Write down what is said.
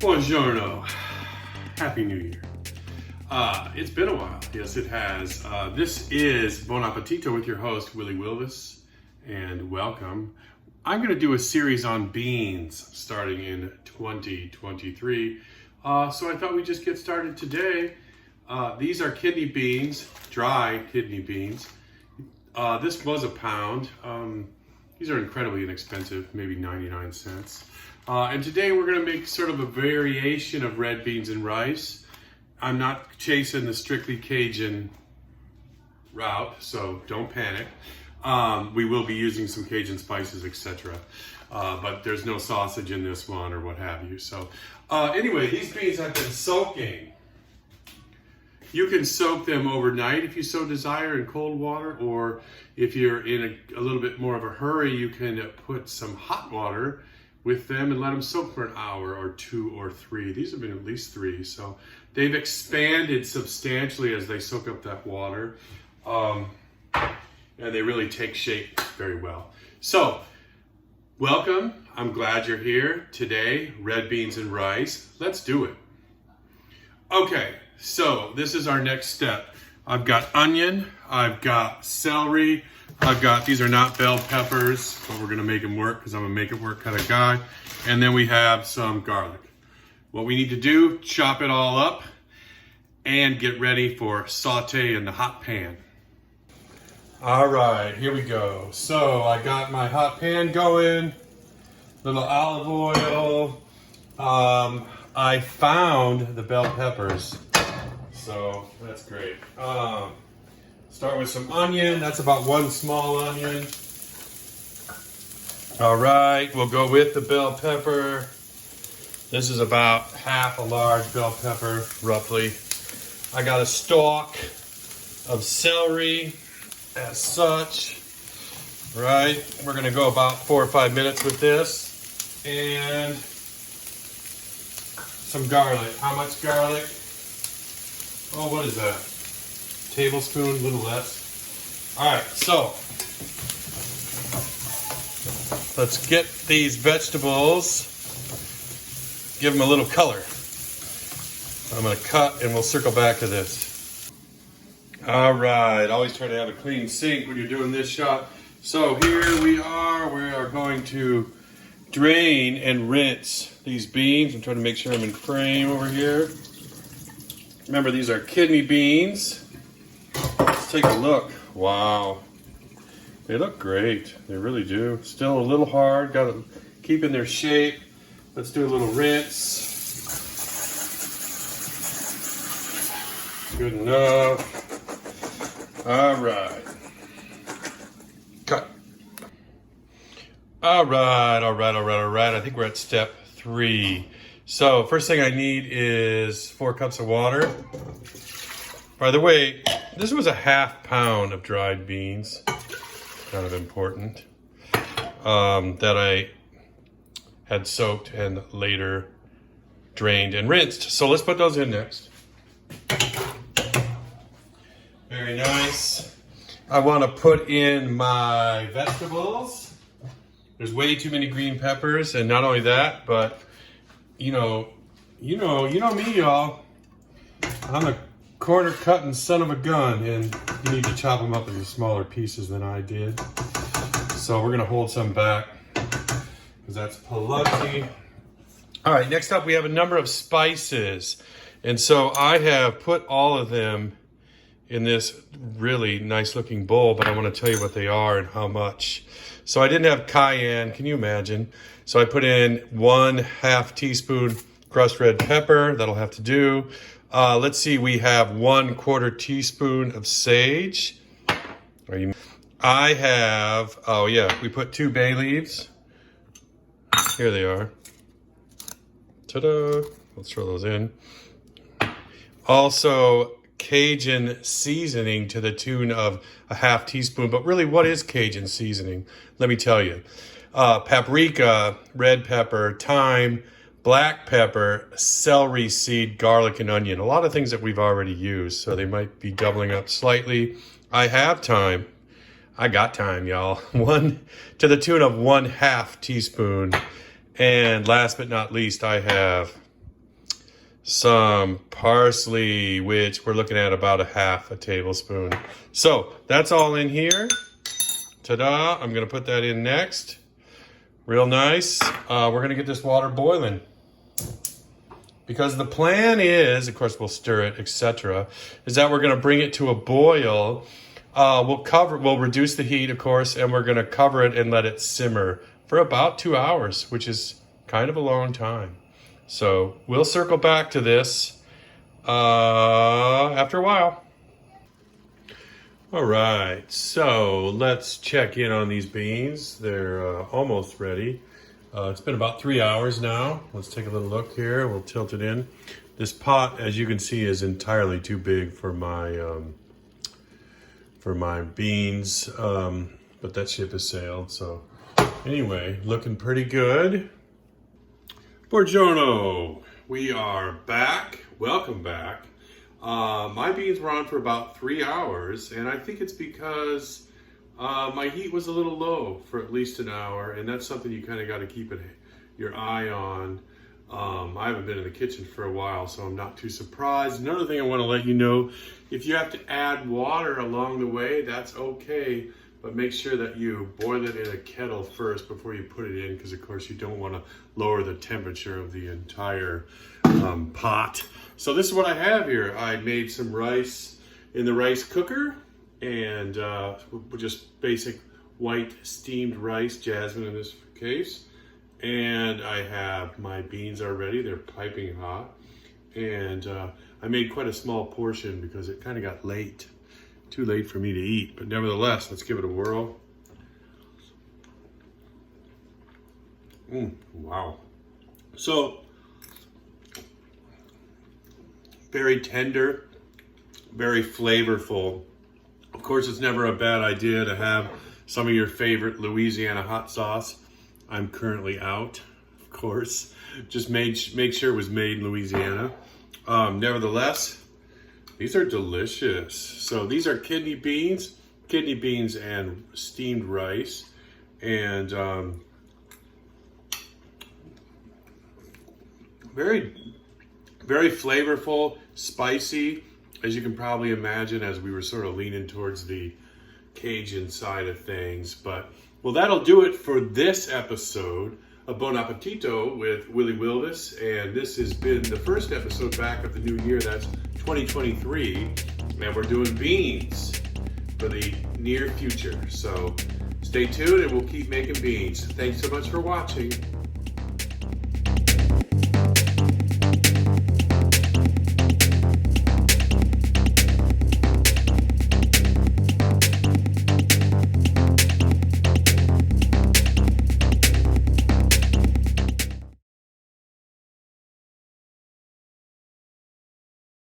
Buongiorno. Happy New Year. It's been a while. Yes, it has. This is Buon Appetito with your host, Willie Wilvis, and welcome. I'm going to do a series on beans starting in 2023. So I thought we'd just get started today. These are kidney beans, dry kidney beans. This was a pound. These are incredibly inexpensive, maybe 99 cents. And today we're going to make sort of a variation of red beans and rice. I'm not chasing the strictly Cajun route, so don't panic. We will be using some Cajun spices, etc. But there's no sausage in this one or what have you. So anyway, these beans have been soaking. You can soak them overnight if you so desire in cold water, or if you're in a little bit more of a hurry, you can put some hot water with them and let them soak for an hour or two or three. These have been at least 3, so they've expanded substantially as they soak up that water, and they really take shape very well. So, welcome. I'm glad you're here today. Red beans and rice. Let's do it. Okay, so this is our next step. I've got onion, I've got celery, these are not bell peppers, but we're gonna make them work because I'm a make it work kind of guy. And then we have some garlic. What we need to do, chop it all up and get ready for saute in the hot pan. All right, here we go. So I got my hot pan going, little olive oil. I found the bell peppers, so that's great. Start with some onion. That's about 1 small onion. All right, we'll go with the bell pepper. This is about half a large bell pepper, roughly. I got a stalk of celery as such. Right, we're gonna go about 4 or 5 minutes with this. And some garlic. How much garlic? Oh, what is that? Tablespoon, a little less. All right, so let's get these vegetables, give them a little color. I'm gonna cut and we'll circle back to this. All right, always try to have a clean sink when you're doing this shot. So here we are going to drain and rinse these beans. I'm trying to make sure I'm in frame over here. Remember, these are kidney beans. Let's take a look. Wow. They look great. They really do. Still a little hard. Got to keep in their shape. Let's do a little rinse. Good enough. All right. Cut. All right. I think we're at step 3. So first thing I need is 4 cups of water. By the way, this was a ½ pound of dried beans, kind of important, that I had soaked and later drained and rinsed. So let's put those in next. Very nice. I want to put in my vegetables. There's way too many green peppers, and not only that, but you know me, y'all. I'm a corner cutting son of a gun, and you need to chop them up into smaller pieces than I did. So we're gonna hold some back because that's plenty. All right, next up we have a number of spices. And so I have put all of them in this really nice looking bowl, but I wanna tell you what they are and how much. So I didn't have cayenne, can you imagine? So I put in 1/2 teaspoon crushed red pepper, that'll have to do. Let's see, we have 1/4 teaspoon of sage. I have, oh yeah, we put 2 bay leaves. Here they are. Ta-da, let's throw those in. Also, Cajun seasoning to the tune of 1/2 teaspoon, but really what is Cajun seasoning? Let me tell you. Paprika, red pepper, thyme, black pepper, celery seed, garlic, and onion. A lot of things that we've already used, so they might be doubling up slightly. I have thyme. I got thyme, y'all. 1 to the tune of 1/2 teaspoon. And last but not least, I have some parsley, which we're looking at about a half a tablespoon. So that's all in here. Ta-da, I'm gonna put that in next. Real nice. We're gonna get this water boiling. Because the plan is, of course we'll stir it, etc., is that we're gonna bring it to a boil. We'll reduce the heat, of course, and we're gonna cover it and let it simmer for about 2 hours, which is kind of a long time. So we'll circle back to this after a while. All right, so let's check in on these beans. They're almost ready. It's been about 3 hours now. Let's take a little look here. We'll tilt it in. This pot, as you can see, is entirely too big for my beans, but that ship has sailed. So anyway, looking pretty good. Buongiorno, we are back. Welcome back. My beans were on for about 3 hours, and I think it's because my heat was a little low for at least an hour, and that's something you kind of got to keep your eye on. I haven't been in the kitchen for a while, so I'm not too surprised. Another thing I want to let you know, if you have to add water along the way, that's okay. But make sure that you boil it in a kettle first before you put it in, because of course you don't want to lower the temperature of the entire pot. So this is what I have here. I made some rice in the rice cooker, and just basic white steamed rice, jasmine in this case. And I have my beans already. They're piping hot. And I made quite a small portion because it kind of got late. Too late for me to eat, but nevertheless, let's give it a whirl. Wow. So, very tender, very flavorful. Of course, it's never a bad idea to have some of your favorite Louisiana hot sauce. I'm currently out, of course. Just make sure it was made in Louisiana. Nevertheless, these are delicious. So these are kidney beans and steamed rice, and very, very flavorful, spicy, as you can probably imagine, as we were sort of leaning towards the Cajun side of things. But, well, that'll do it for this episode of Buon Appetito with Willie Wilvis, and this has been the first episode back of the new year. That's 2023, and we're doing beans for the near future. So stay tuned and we'll keep making beans. Thanks so much for watching.